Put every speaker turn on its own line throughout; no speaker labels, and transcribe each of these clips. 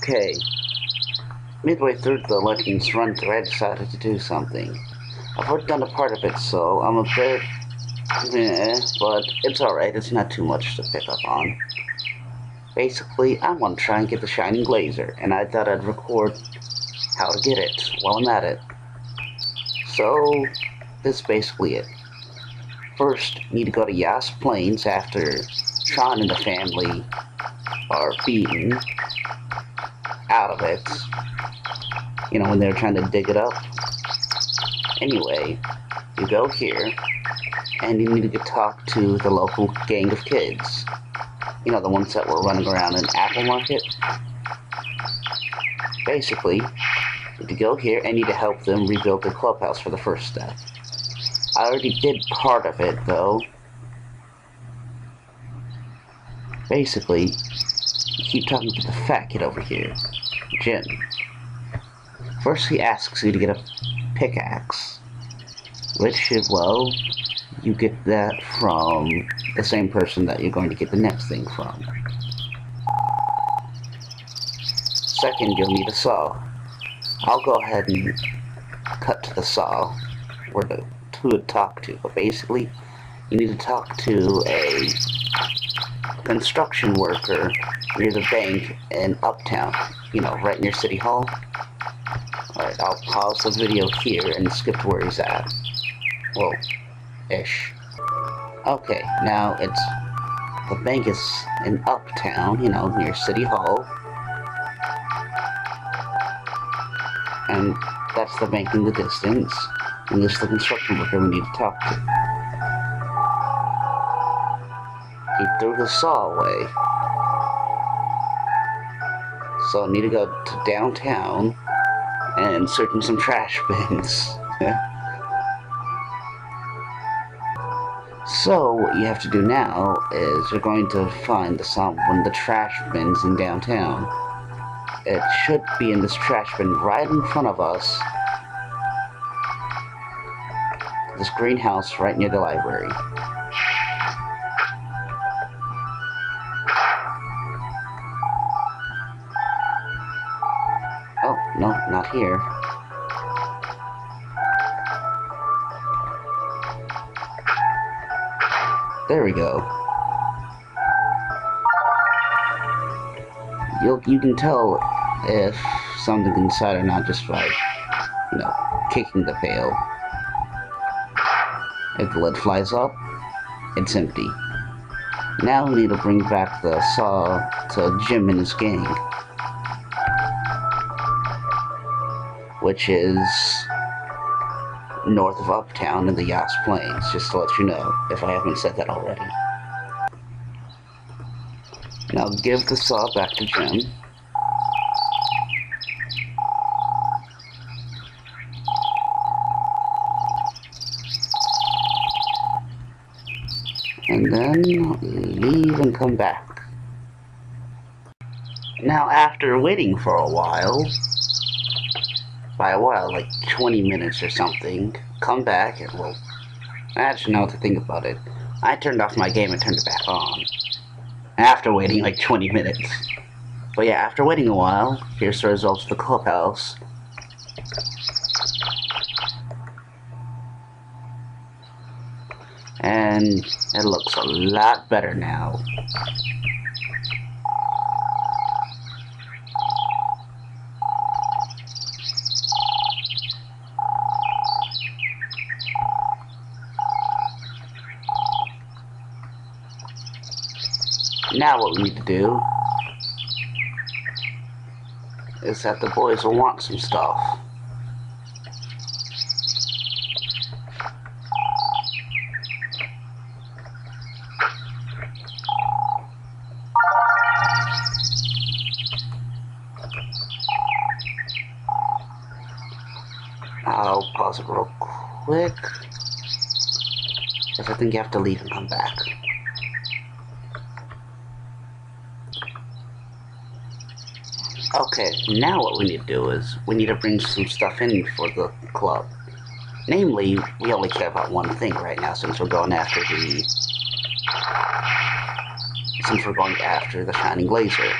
Okay, midway through the Legends run through, I decided to do something. I've already done a part of it, so I'm a bit but it's alright, it's not too much to pick up on. Basically, I want to try and get the Shining Laser, and I thought I'd record how to get it while I'm at it. So, this is basically it. First, you need to go to Yas Plains after Sean and the family are beaten out of it. You know, when they're trying to dig it up. Anyway, you go here, and you need to talk to the local gang of kids. You know, the ones that were running around in Apple Market. Basically, if you go here, I need to help them rebuild the clubhouse for the first step. I already did part of it, though. Basically, you keep talking to the fat kid over here, Jim. First, he asks you to get a pickaxe, which, well, you get that from the same person that you're going to get the next thing from. Second, you'll need a saw. I'll go ahead and cut to the saw, or who to talk to, but basically, you need to talk to a construction worker near the bank in Uptown, you know, right near City Hall. Alright, I'll pause the video here and skip to where he's at. Well, ish. Okay, now the bank is in Uptown, you know, near City Hall. And that's the bank in the distance. And this is the construction worker we need to talk to. He threw his saw away. So I need to go to downtown and search in some trash bins. So what you have to do now is you're going to find one of the trash bins in downtown. It should be in this trash bin right in front of us. This greenhouse right near the library. Oh, no, not here. There we go. You can tell if something's inside or not just by, you know, kicking the pail. If the lid flies up, it's empty. Now we need to bring back the saw to Jim and his gang, which is north of Uptown in the Yas Plains, just to let you know, if I haven't said that already. Now give the saw back to Jim. And then leave and come back. Now after waiting for a while, by a while, like 20 minutes or something, come back and, well, I actually know what to think about it. I turned off my game and turned it back on. After waiting like 20 minutes. But yeah, after waiting a while, here's the results of the clubhouse. And it looks a lot better now. Now what we need to do is that the boys will want some stuff. I'll pause it real quick, because I think you have to leave and come back. Okay, now what we need to do is, we need to bring some stuff in for the club. Namely, we only care about one thing right now, since we're going after the Shining Laser.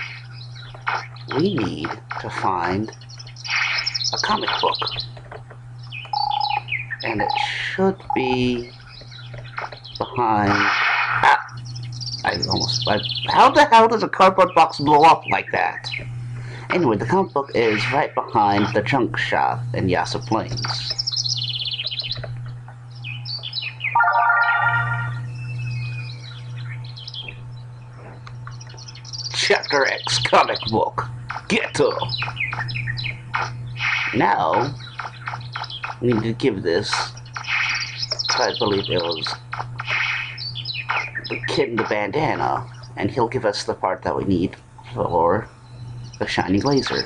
we need to find a comic book. And it should be behind... how the hell does a cardboard box blow up like that? Anyway, the comic book is right behind the junk shop in Yasa Plains. Chapter X comic book. Get to. Now, we need to give this, I believe it was the kid in the bandana, and he'll give us the part that we need for the shiny laser.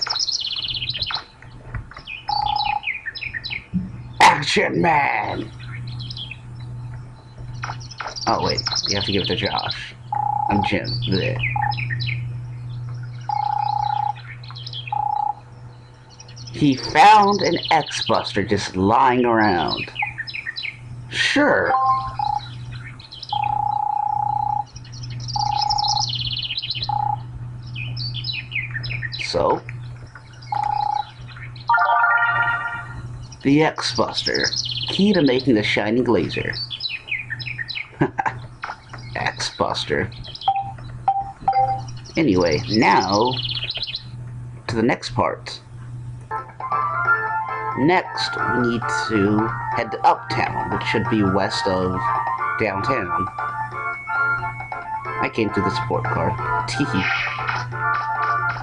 Action Man! Oh wait, you have to give it to Josh. I'm Jim. Blech. He found an X-Buster just lying around. Sure. So, the X-Buster, key to making the shining laser. X-Buster. Anyway, now to the next part. Next, we need to head to Uptown, which should be west of downtown. I came through the support car. Teehee.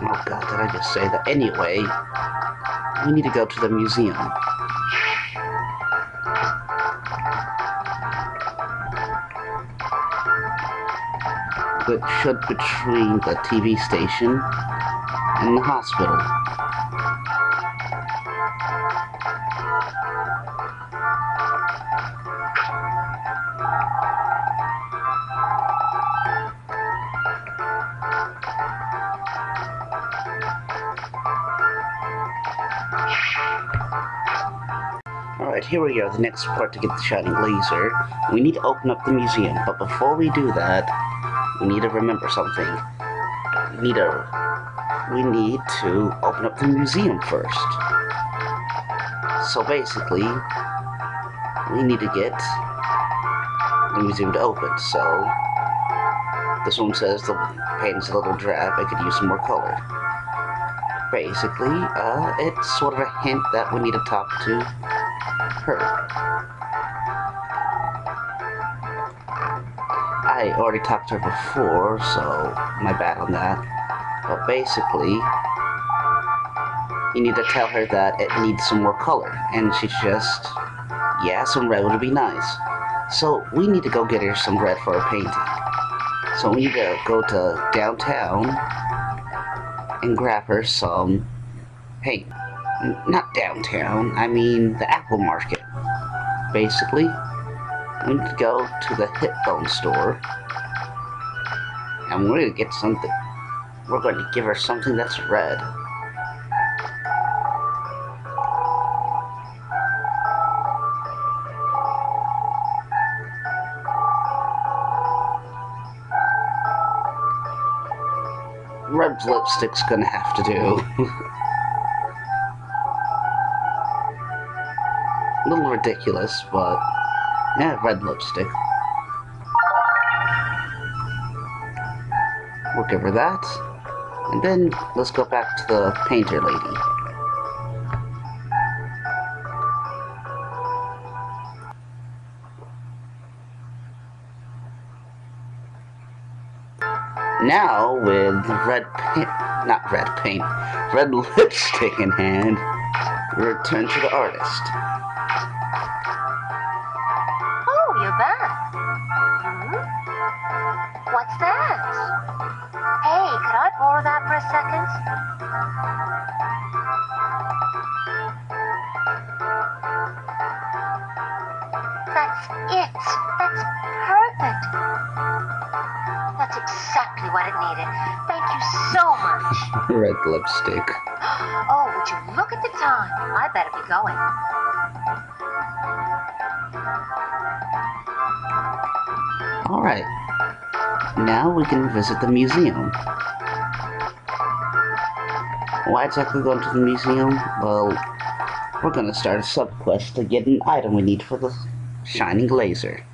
Oh god, did I just say that? Anyway, we need to go to the museum. Which should be between the TV station and the hospital. Alright, here we go, the next part to get the shining laser. We need to open up the museum, but before we do that, we need to remember something. We need to open up the museum first. So basically, we need to get the museum to open. So, this one says the paint's a little drab, I could use some more color. Basically, it's sort of a hint that we need to talk to her. I already talked to her before, so my bad on that. But basically, you need to tell her that it needs some more color. And she's just, yeah, some red would be nice. So we need to go get her some red for her painting. So we need to go to downtown and grab her some paint. Not downtown, I mean the Apple Market. Basically, we need to go to the Hitbone store, and we're going to get something. We're going to give her something that's red. Red lipstick's gonna have to do. A little ridiculous, but yeah, red lipstick. We'll give her that. And then let's go back to the painter lady. Now, with red lipstick in hand, we return to the artist.
Oh, you're back. What's that? Hey, could I borrow that for a second? That's it. That's perfect. That's exactly what it needed. Thank you so much.
Red lipstick.
Oh, would you look at the time? I better be going.
Alright. Now we can visit the museum. Why exactly going to the museum? Well, we're gonna start a sub-quest to get an item we need for the shining laser.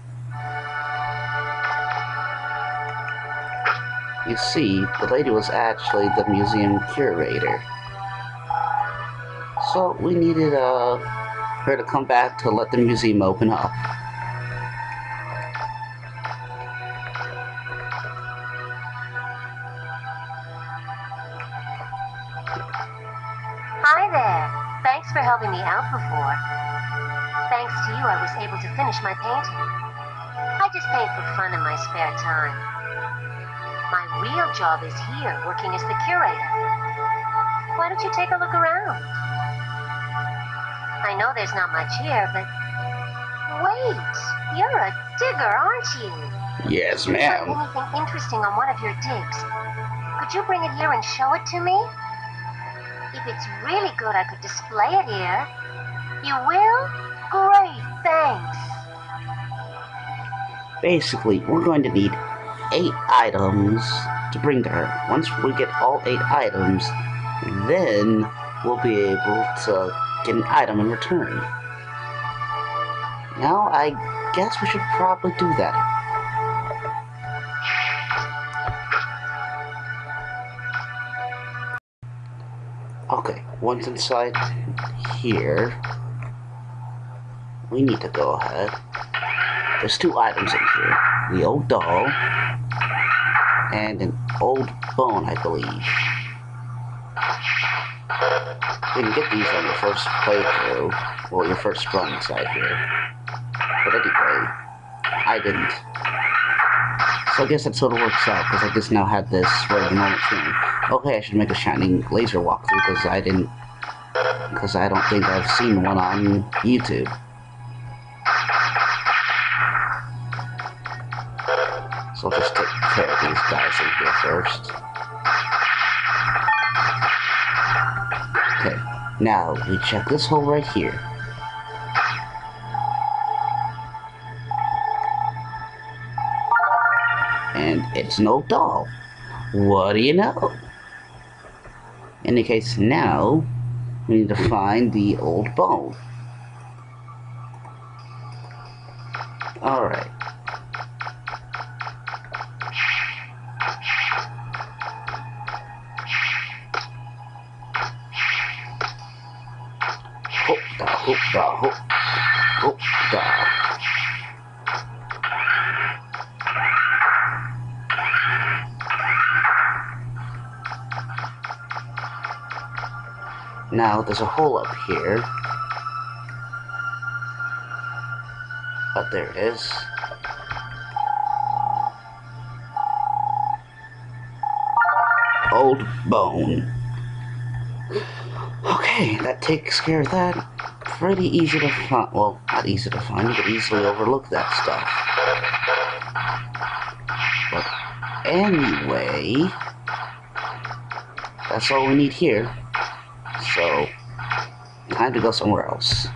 You see, the lady was actually the museum curator. So we needed her to come back to let the museum open up.
Hi there. Thanks for helping me out before. Thanks to you, I was able to finish my painting. I just paint for fun in my spare time. My real job is here, working as the curator. Why don't you take a look around? I know there's not much here, but... Wait! You're a digger, aren't you?
Yes,
If you
ma'am.
find anything interesting on one of your digs, could you bring it here and show it to me? If it's really good, I could display it here. You will? Great, thanks.
Basically, we're going to need 8 items to bring to her. Once we get all 8 items, then we'll be able to get an item in return. Now, I guess we should probably do that. Okay, once inside here, we need to go ahead. There's 2 items in here. The old doll and an old bone, I believe. You can get these on your first playthrough, well, your first run inside here. But anyway, I didn't. So I guess that sort of works out, because I just now had this right at the moment thing. Okay, I should make a shining laser walkthrough, because I didn't... Because I don't think I've seen one on YouTube. So I'll just take care of these guys in here first. Okay, now we check this hole right here. And it's an old doll. What do you know? In any case, now we need to find the old bone. Alright. Hoop da. Now there's a hole up here. Oh, there it is. Old bone. Okay, that takes care of that. Pretty easy to find. Well, not easy to find. You could easily overlook that stuff. But anyway, that's all we need here. So, time to go somewhere else.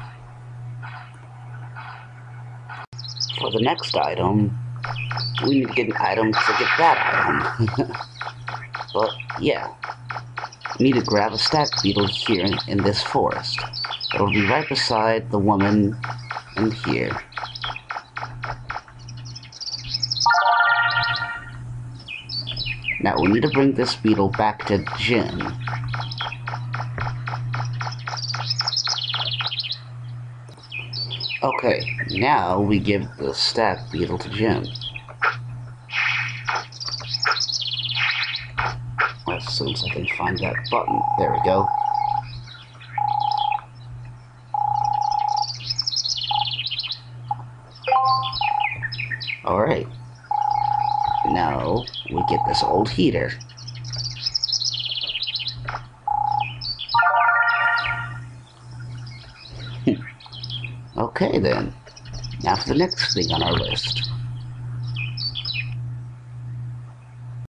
For the next item, we need to get an item to get that item. But, yeah. We need to grab a stack beetle here in this forest. It'll be right beside the woman in here. Now, we need to bring this beetle back to Jim. Okay, now we give the stack beetle to Jim. As soon as I can find that button. There we go. Alright. Now we get this old heater. Okay then. Now for the next thing on our list.